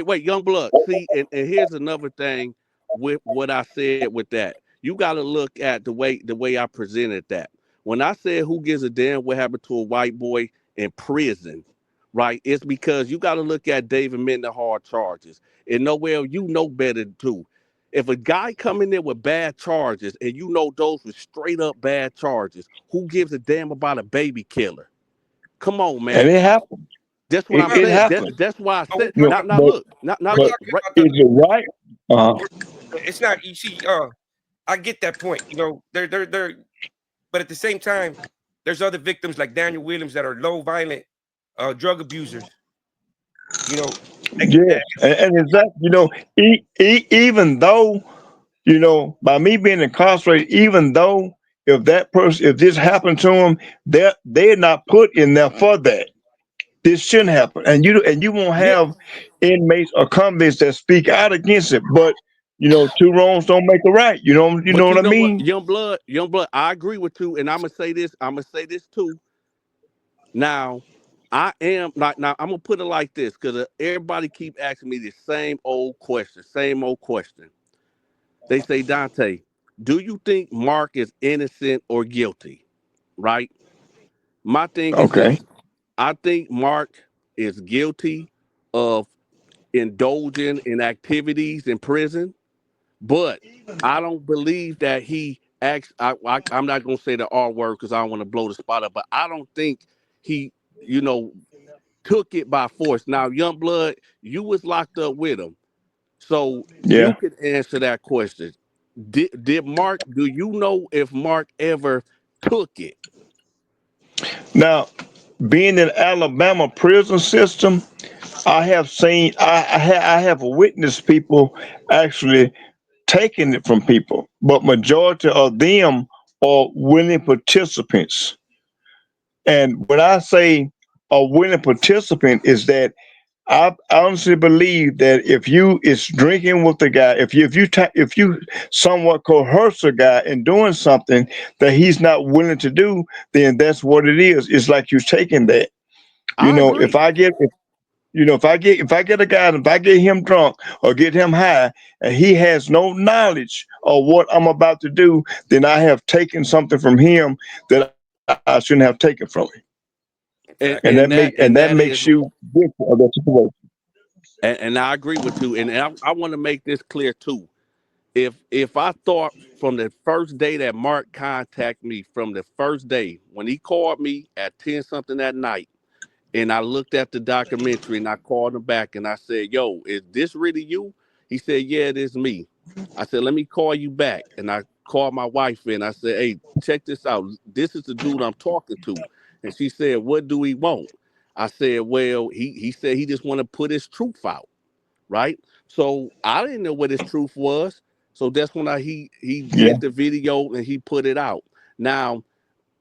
wait, young blood. See, and here's another thing with what I said with that. You got to look at the way I presented that. When I said who gives a damn what happened to a white boy in prison, right? It's because you got to look at David Mendenhall charges. And nowhere you know better too. If a guy come in there with bad charges and you know those were straight up bad charges, who gives a damn about a baby killer? Come on, And man. it happened. That's what I'm It saying. happened. That's why I But we're said. You know, talking Now about look. Now we're look. talking Right. about is it right? we're, it's not. You see, I get that point. They're, but at the same time, there's other victims like Daniel Williams that are low violent, drug abusers. You know, like, Yeah, and exactly. Even though by me being incarcerated, even though if this happened to them, they're not put in there for that. This shouldn't happen, and you won't Yeah. have inmates or convicts that speak out against it. But two wrongs don't make a right. You know But what you I know what, mean? young blood. I agree with you, and I'm gonna say this. I'm gonna say this too. Now, I am not. Now I'm gonna put it like this because everybody keep asking me the same old question. Same old question. They say, Dante, do you think Mark is innocent or guilty? Right. My thing is Okay. this. I think Mark is guilty of indulging in activities in prison, but I don't believe that he acts. I'm not gonna say the R word because I don't want to blow the spot up, but I don't think he, you know, took it by force. Now, young blood, you was locked up with him, so you Yeah. could answer that question. Did Mark? Do you know if Mark ever took it? Now, being in Alabama prison system, I have seen, I have witnessed people actually taking it from people, but majority of them are willing participants. And when I say a willing participant, is that I honestly believe that if you is drinking with the guy, if you somewhat coerce a guy in doing something that he's not willing to do, then that's what it is. It's like you taking that. You I know, if agree. I get if, if I get a guy, if I get him drunk or get him high, and he has no knowledge of what I'm about to do, then I have taken something from him that I shouldn't have taken from him, And fact. and and that that and makes that you is guilty of that situation. and I agree with you. And I want to make this clear too. If I thought from the first day that Mark contacted me, from the first day when he called me at 10 something at night, and I looked at the documentary and I called him back and I said, "Yo, is this really you?" He said, "Yeah, it is me." I said, "Let me call you back." And I called my wife and I said, "Hey, check this out. This is the dude I'm talking to." And she said, "What do he want?" I said, "Well, he said he just want to put his truth out, right?" So I didn't know what his truth was. So that's when he Yeah. did the video and he put it out. Now,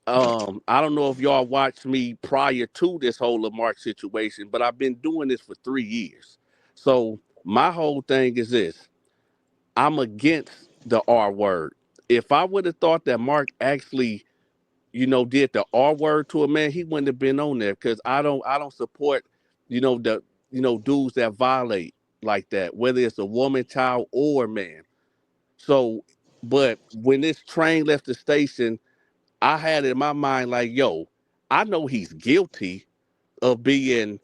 I don't know if y'all watched me prior to this whole Lamarck situation, but I've been doing this for 3 years. So my whole thing is this: I'm against the R word. If I would have thought that Mark actually, did the R word to a man, he wouldn't have been on there because I don't support, the dudes that violate like that, whether it's a woman, child, or man. So, but when this train left the station, I had it in my mind like, yo, I know he's guilty of being,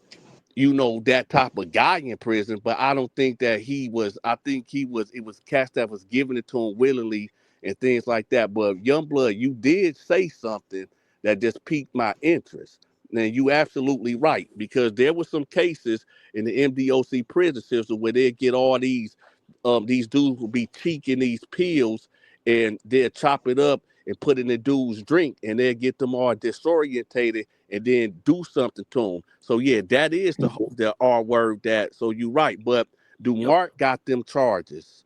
that type of guy in prison, but I don't think that he was. I think it was cats that was giving it to him willingly and things like that. But Youngblood, you did say something that just piqued my interest. And you absolutely right, because there were some cases in the MDOC prison system where they get all these dudes will be cheeking these pills and they'll chop it up and put it in the dude's drink and they'll get them all disorientated and then do something to them. So yeah, that is the R word. That, so you right, but do Yep. Mark got them charges?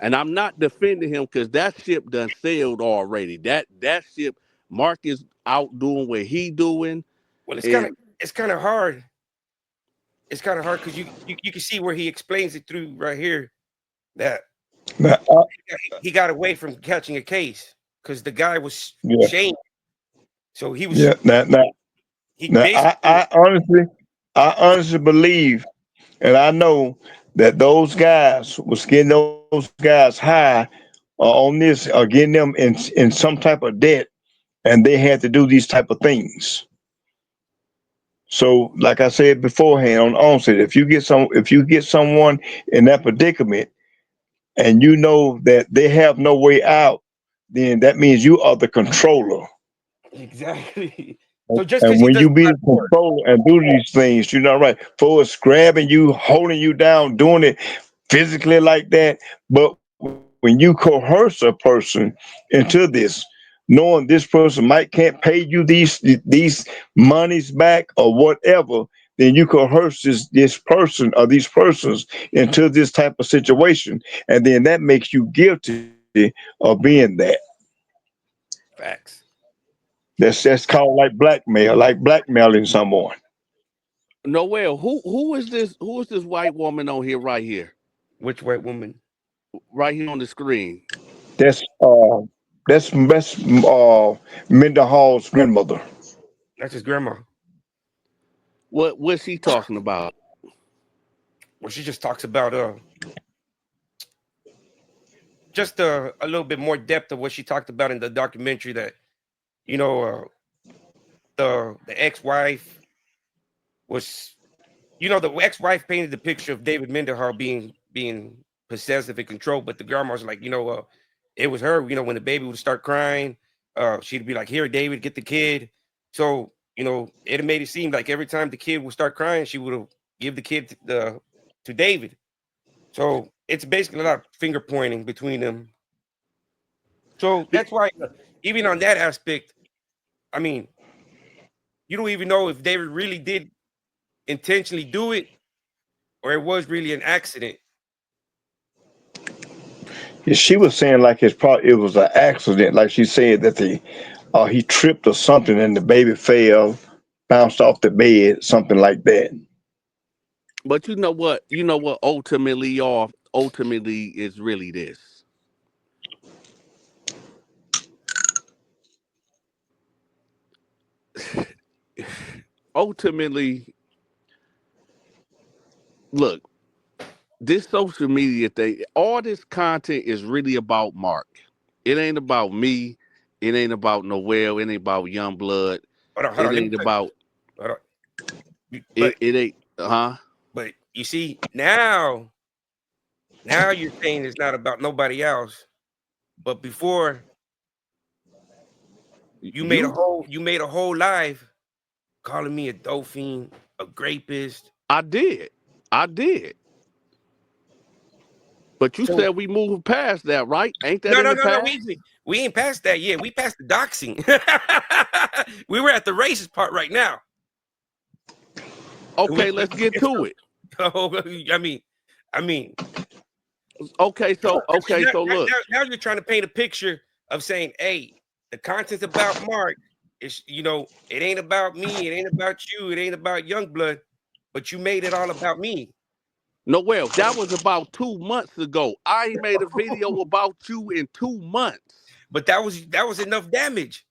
And I'm not defending him because that ship done sailed already. That ship, Mark is out doing what he doing, Well, and it's kind of hard. It's kind of hard because you can see where he explains it through right here that Now, he got away from catching a case because the guy was yeah, shamed. So yeah. Now, now, he now, basically I honestly believe And I know that those guys was getting those guys high on this, or getting them in some type of debt, and they had to do these type of things. So, like I said beforehand on onset, if you get someone in that predicament, and you know that they have no way out, then that means you are the controller. Exactly. So just because And he when doesn't you be got the more, controller and do these things, you're not right. For us grabbing you, holding you down, doing it physically like that. But when you coerce a person into this, knowing this person might can't pay you these monies back or whatever, then you coerce this person or these persons into this type of situation, and then that makes you guilty of being that. facts. That's called like blackmailing someone. Noel, who is this? Who is this white woman on here right here, Which white woman? right here on the screen? That's Mendenhall's grandmother. That's his grandma. What's she talking about? Well, she just talks about just a little bit more depth of what she talked about in the documentary that you know the ex-wife was the ex-wife painted the picture of David Mendenhall being possessive and controlled, but the grandma's like, it was her. When the baby would start crying, she'd be like, "Here, David, get the kid." So it made it seem like every time the kid would start crying, she would give the kid to David. So it's basically a lot of finger pointing between them. So Be- that's why, even on that aspect, I mean, you don't even know if David really did intentionally do it or it was really an accident. Yeah, she was saying like it was an accident. Like she said that the he tripped or something and the baby fell, bounced off the bed, something like that. but you know what? You know what? Ultimately is really this. Ultimately, look, this social media thing, all this content is really about Mark. It ain't about me. It ain't about Noel. It ain't about Young Blood. Hold It on. Let me ain't tell about you. Hold on. it. But It ain't. Huh? but you see now you're saying it's not about nobody else. But before You? you made a whole live calling me a dolphin, a rapist. I did. I did. But you So said we moved past that, right? Ain't that no, in no, the no, no. past? We ain't past that yet. We passed the doxing. We were at the racist part right now. We, Okay, let's get to it. I mean, I mean, Okay, now, so look. now you're trying to paint a picture of saying, "Hey, the content's about Mark. It's it ain't about me. It ain't about you. It ain't about Youngblood, but you made it all about me." Noel, that was about 2 months ago. I ain't made a video about you in 2 months. But that was enough damage.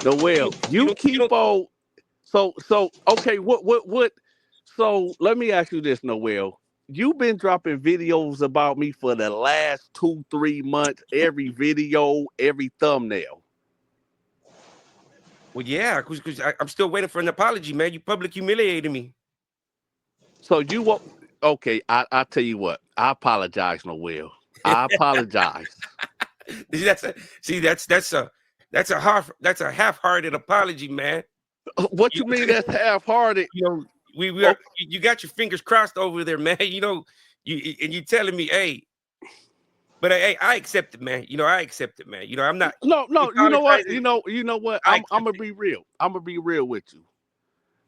Noel, you You keep don't. on. So okay, what? So let me ask you this, Noel. You've been dropping videos about me for the last 2, 3 months. Every video, every thumbnail. Well, yeah, because I'm still waiting for an apology, man. You public humiliated me. So you won't. Okay, I tell you what. I apologize, Noel. I apologize. that's a see that's a half-hearted apology, man. What You, you mean that's half-hearted? you know, we are Oh, you got your fingers crossed over there, man. You telling me, hey, but hey, I accept it, man. I accept it, man. I'm not no, no. You know what? apologizing. You know what? I I'm accept gonna it. be real. I'm gonna be real with you.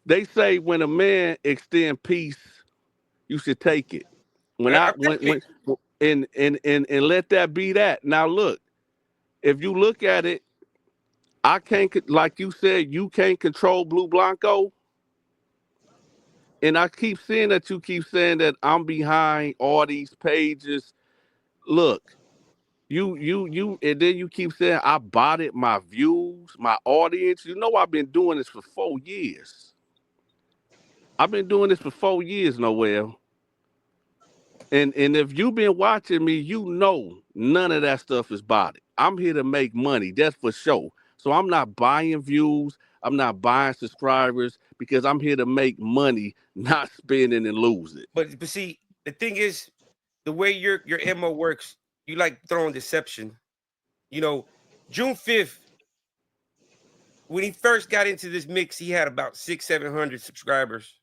They say when a man extend peace, you should take it. When I I'm taking it. when and let that be that. Now look, if you look at it, I can't like you said, you can't control Blue Blanco. And I keep seeing that you keep saying that I'm behind all these pages. Look, and then you keep saying I botted my views, my audience. You know I've been doing this for 4 years. I've been doing this for 4 years, Noel. And if you've been watching me, you know none of that stuff is body. I'm here to make money. That's for sure. So I'm not buying views. I'm not buying subscribers because I'm here to make money, not spending and lose it. But see, the thing is, the way your MO works, you like throwing deception. You know, June 5th, when he first got into this mix, he had about 600, 700 subscribers.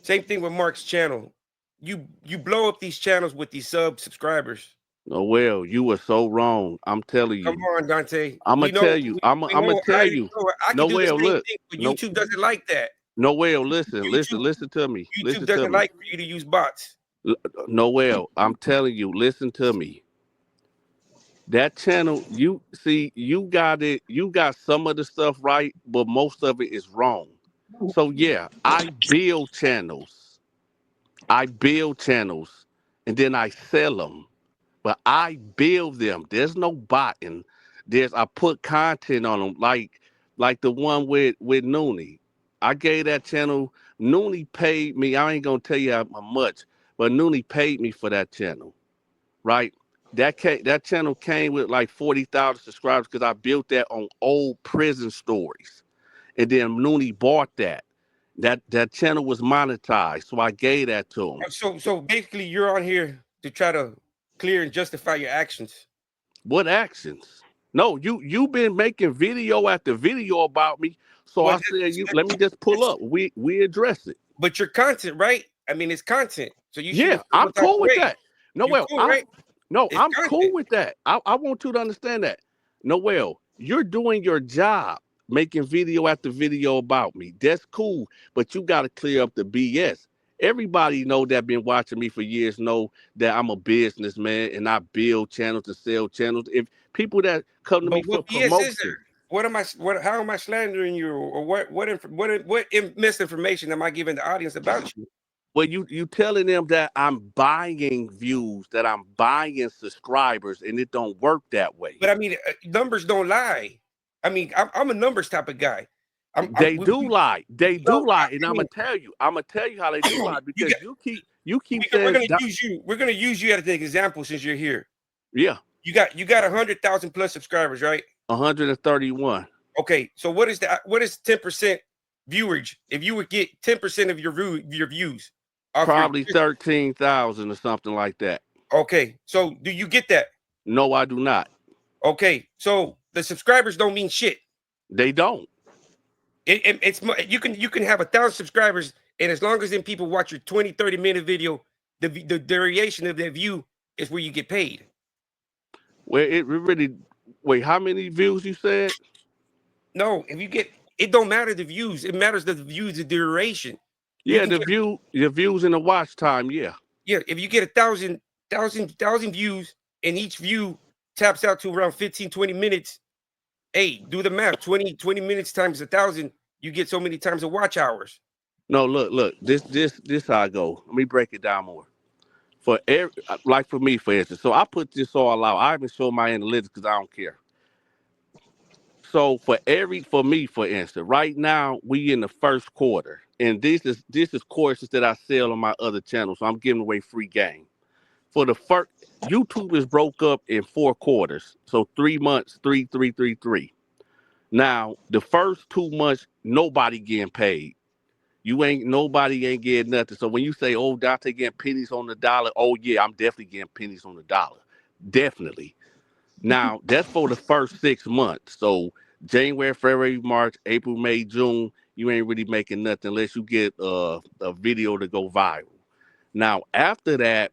Same thing with Mark's channel. You blow up these channels with these subscribers. Noel, you were so wrong. I'm telling Come you. on, Dante. I'm gonna We know tell you. I'm gonna we know I tell you. know I can do the Noel, same look. thing, but No, YouTube doesn't like that. Noel, listen, YouTube listen to me. YouTube Listen to doesn't me. like for you to use bots. Noel, I'm telling you, listen to me. That channel, you see, you got it, you got some of the stuff right, but most of it is wrong. So yeah, I build channels. I build channels and then I sell them. But I build them. There's no botting. I put content on them, like the one with Noonie. I gave that channel. Noonie paid me. I ain't gonna tell you how much, but Noonie paid me for that channel, right? That channel came with like 40,000 subscribers because I built that on old prison stories, and then Noonie bought that. That channel was monetized, so I gave that to him. So basically, you're on here to try to clear and justify your actions. What actions? No, you been making video after video about me. So Well, I said, you let me just pull it's, up. We address it. but your content, right? I mean, it's content, so you shouldn't Yeah, feel no I'm type of cool with way. that. You Noel, cool, right? It's I'm cool content. with that. I want you to understand that. Noel, you're doing your job making video after video about me. That's cool, but you got to clear up the BS. Everybody know that been watching me for years know that I'm a businessman and I build channels and sell channels. If people that come to me But for what BS is there? promotion, What am I? What? How am I slandering you? Or misinformation am I giving the audience about you? well, you telling them that I'm buying views, that I'm buying subscribers, and it don't work that way. But I mean, numbers don't lie. I mean, I'm a numbers type of guy. They do lie. They No, do lie, and I I'm gonna mean, tell you. I'm gonna tell you how they do lie you because got. you keep We're saying gonna that. use you. We're gonna use you as an example since you're here. Yeah, You got 100,000 plus subscribers, right? 131, Okay, so what is 10% viewage? If you would get 10% of your views off your probably 13,000 or something like that. okay, so do you get that? No, I do not. Okay, so the subscribers don't mean shit. They don't. You can have 1,000 subscribers, and as long as then people watch your 20, 30 minute video, the duration of that view is where you get paid. Well, it really. Wait, how many views you said? No, if you get it don't matter the views, it matters the views, the duration. You Yeah, can get the views and the watch time. Yeah. yeah, if you get 1,000 views and each view taps out to around 15, 20 minutes, hey, do the math. 20 minutes times 1,000, you get so many times of watch hours. No, look. This how I go. Let me break it down more. For every, like for me, for instance. So I put this all out. I haven't shown my analytics because I don't care. So for me, for instance, right now we in the first quarter, and this is courses that I sell on my other channel. So I'm giving away free game. For the first, YouTube is broke up in 4 quarters. So 3 months, three, three, three, three. Now the first 2 months, nobody getting paid. Nobody ain't getting nothing. So when you say, "Oh, Dante getting pennies on the dollar," oh yeah, I'm definitely getting pennies on the dollar, definitely. Now that's for the first 6 months. So January, February, March, April, May, June, you ain't really making nothing unless you get a video to go viral. Now after that,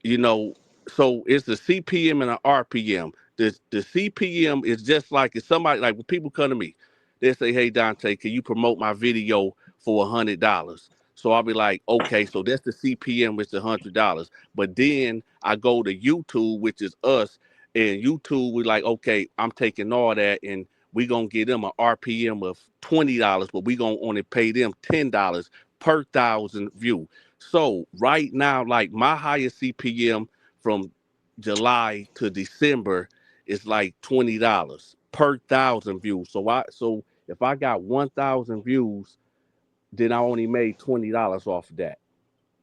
you know, so it's the CPM and the RPM. The CPM is just like if somebody like when people come to me, they say, "Hey Dante, can you promote my video for $100?" So I'll be like, "Okay, so that's the CPM, which is $100." But then I go to YouTube, which is us, and YouTube we like, "Okay, I'm taking all that and we gonna get them an RPM of $20, but we gonna only pay them $10 per thousand view." So right now, like my highest CPM from July to December is like $20 per thousand views. So if I got 1,000 views, then I only made $20 off of that,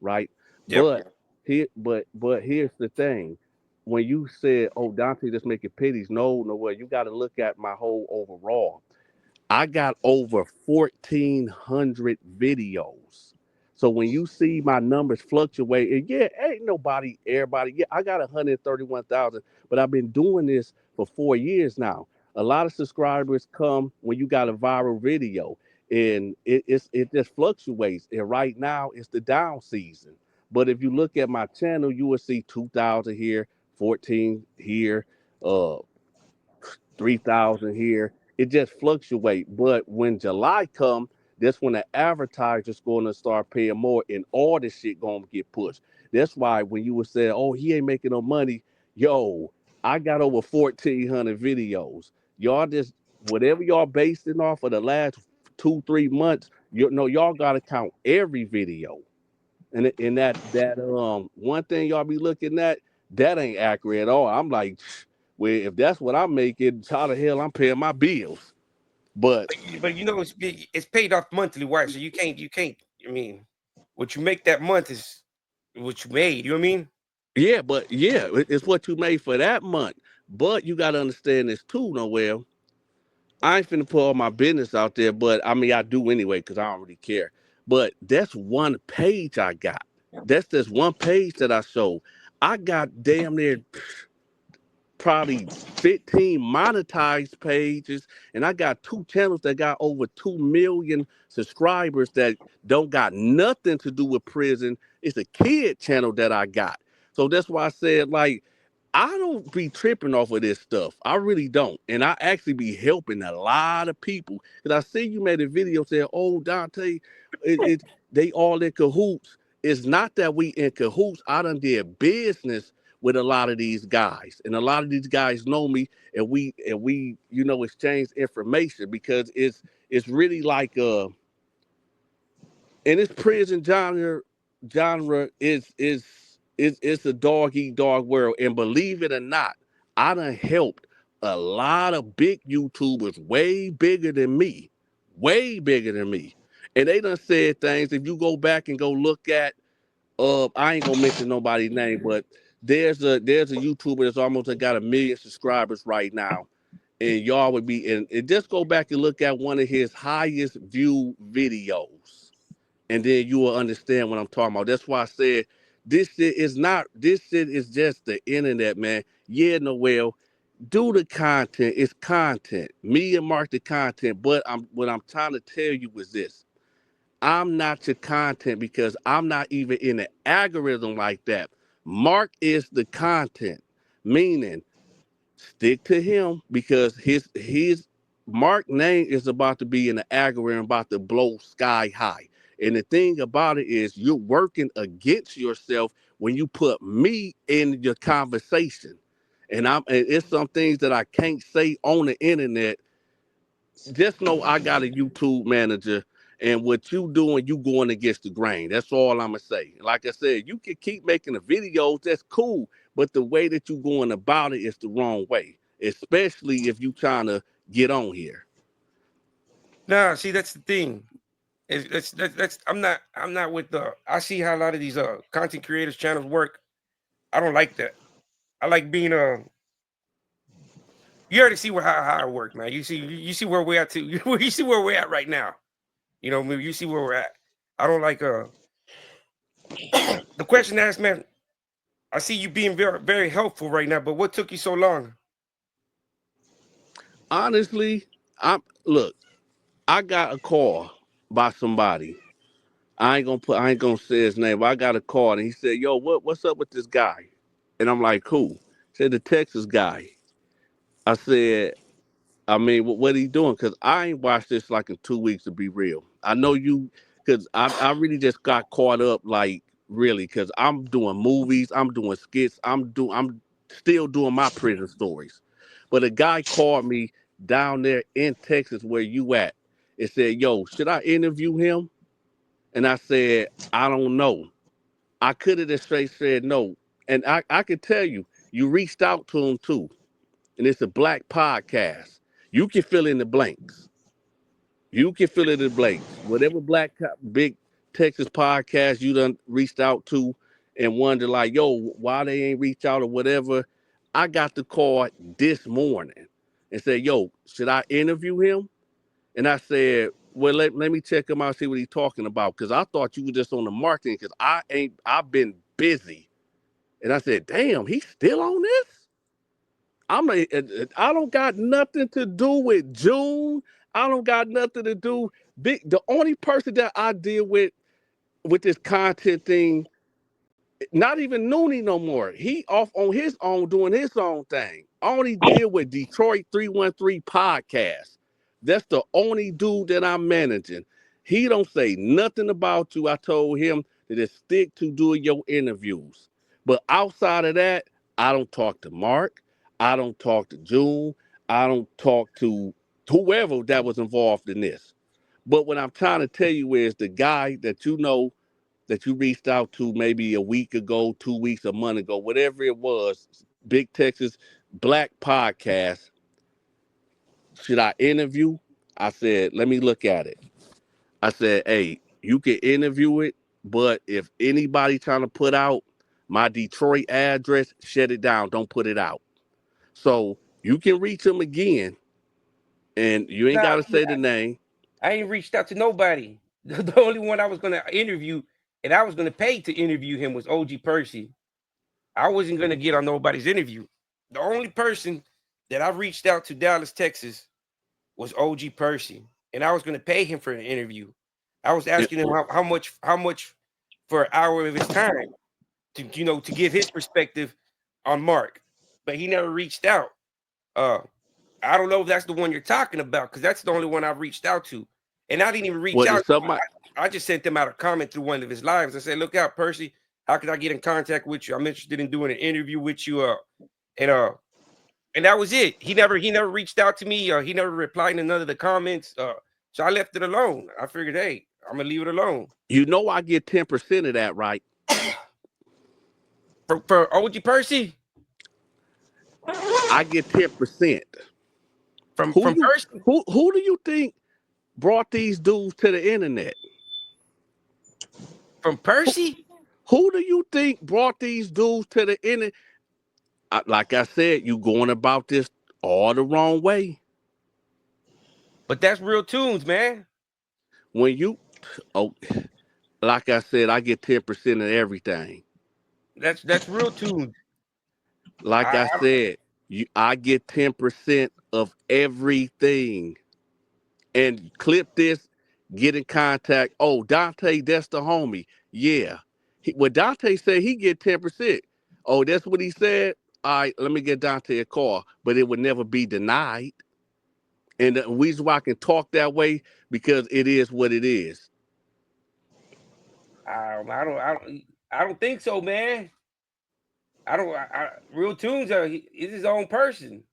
right? Yep. But here's the thing. When you said, "Oh, Dante just making pities," no, well, you got to look at my whole overall. I got over 1,400 videos. So when you see my numbers fluctuate, and yeah, ain't nobody, everybody, yeah, I got 131,000, but I've been doing this for 4 years now. A lot of subscribers come when you got a viral video, and it just fluctuates. And right now it's the down season. But if you look at my channel, you will see 2,000 here, 14 here, uh, 3,000 here. It just fluctuate. But when July come, that's when the advertisers going to start paying more, and all this shit going to get pushed. That's why when you were saying, "Oh, he ain't making no money," yo, I got over 1,400 videos. Y'all just whatever y'all basing off of the last 2 3 months. You know, y'all got to count every video. And that one thing y'all be looking at, that ain't accurate at all. I'm like, well, if that's what I'm making, how the hell I'm paying my bills? But But you know it's paid off monthly, right? So you can't. I mean, what you make that month is what you made. You know what I mean? yeah, it's what you made for that month. But you gotta understand this too, Noel. I ain't finna put all my business out there, but I mean I do anyway because I don't really care. But that's one page I got. That's just one page that I show. I got damn near probably 15 monetized pages, and I got two channels that got over 2 million subscribers that don't got nothing to do with prison. It's a kid channel that I got. So that's why I said, like, I don't be tripping off of this stuff. I really don't. And I actually be helping a lot of people. Because I see you made a video saying, "Oh, Dante, they all in cahoots." It's not that we in cahoots. I done did business with a lot of these guys. And a lot of these guys know me, and we exchange information because it's really like in this prison genre is it's a dog eat dog world. And believe it or not, I done helped a lot of big YouTubers way bigger than me. Way bigger than me. And they done said things. If you go back and go look at I ain't gonna mention nobody's name, but there's a YouTuber that's almost got 1 million subscribers right now, and y'all would be and just go back and look at one of his highest view videos, and then you will understand what I'm talking about. That's why I said this shit is just the internet, man. Yeah, Noel, do the content. It's content. Media mark the content, but what I'm trying to tell you is this. I'm not your content because I'm not even in the algorithm like that. Mark is the content, meaning stick to him because his Mark name is about to be in the algorithm, about to blow sky high. And the thing about it is you're working against yourself when you put me in your conversation. And it's some things that I can't say on the internet. Just know I got a YouTube manager, and what you doing, you going against the grain. That's all I'm gonna say. Like I said, you can keep making the videos. That's cool, but the way that you going about it is the wrong way. Especially if you trying to get on here. Nah, see that's the thing. That's I'm not with the. I see how a lot of these content creators channels work. I don't like that. I like being You already see how I work, man. You see where we're at too. You see where we're at right now. You know, you see where we're at. I don't like the question asked, man. I see you being very very helpful right now, but what took you so long? Honestly, look. I got a call by somebody. I ain't gonna say his name, but I got a call and he said, "Yo, what's up with this guy?" And I'm like, "Who?" Said the Texas guy. I said, I mean, what he doing? Because I ain't watched this like in 2 weeks to be real. I know you, because I really just got caught up like really because I'm doing movies, I'm doing skits, I'm still doing my prison stories. But a guy called me down there in Texas where you at and said, "Yo, should I interview him?" And I said, "I don't know." I could have just straight said no. And I could tell you, you reached out to him too, and it's a black podcast. You can fill in the blanks. You can fill in the blanks. Whatever big Texas podcast you done reached out to and wonder like, yo, why they ain't reach out or whatever. I got the call this morning and said, yo, should I interview him? And I said, well, let me check him out, see what he's talking about. Cause I thought you were just on the marketing because I've been busy. And I said, damn, he's still on this? I don't got nothing to do with June. I don't got nothing to do. The only person that I deal with this content thing, not even Noonie no more. He off on his own doing his own thing. I only deal with Detroit 313 podcast. That's the only dude that I'm managing. He don't say nothing about you. I told him to just stick to doing your interviews. But outside of that, I don't talk to Mark. I don't talk to June. I don't talk to whoever that was involved in this. But what I'm trying to tell you is the guy that you know that you reached out to maybe a week ago, 2 weeks, a month ago, whatever it was, Big Texas Black Podcast, should I interview? I said, let me look at it. I said, hey, you can interview it, but if anybody trying to put out my Detroit address, shut it down. Don't put it out. So you can reach them again, and you ain't Nah, got to say the name. I ain't reached out to nobody. The only one I was gonna interview, and I was gonna pay to interview him, was OG Percy. I wasn't gonna get on nobody's interview. The only person that I reached out to Dallas, Texas, was OG Percy, and I was gonna pay him for an interview. I was Yeah, asking him how much for an hour of his time to give his perspective on Mark, but he never reached out. Uh, I don't know if that's the one you're talking about, because that's the only one I've reached out to. And I didn't even reach what out is to him. somebody? I just sent them out a comment through one of his lives. I said, look out, Percy. How can I get in contact with you? I'm interested in doing an interview with you. And and that was it. He never reached out to me. He never replied to none of the comments. So I left it alone. I figured, hey, I'm gonna leave it alone. You know I get 10% of that, right? For OG Percy, I get 10%. from Who from you Percy, who do you think brought these dudes to the internet? from Who, Percy. who do you think brought these dudes to the internet? Like I said, you going about this all the wrong way. But that's real tunes, man. When you, oh, like I said, I get 10% of everything. That's real tunes. Like I, I said, I get 10% of everything. And clip this, get in contact. Oh, Dante, that's the homie. Yeah. What Dante said, he get 10%. Oh, that's what he said. All right, let me get Dante a call. But it would never be denied. And the reason why I can talk that way, because it is what it is. I don't think so, man. I don't. Real tunes is his own person.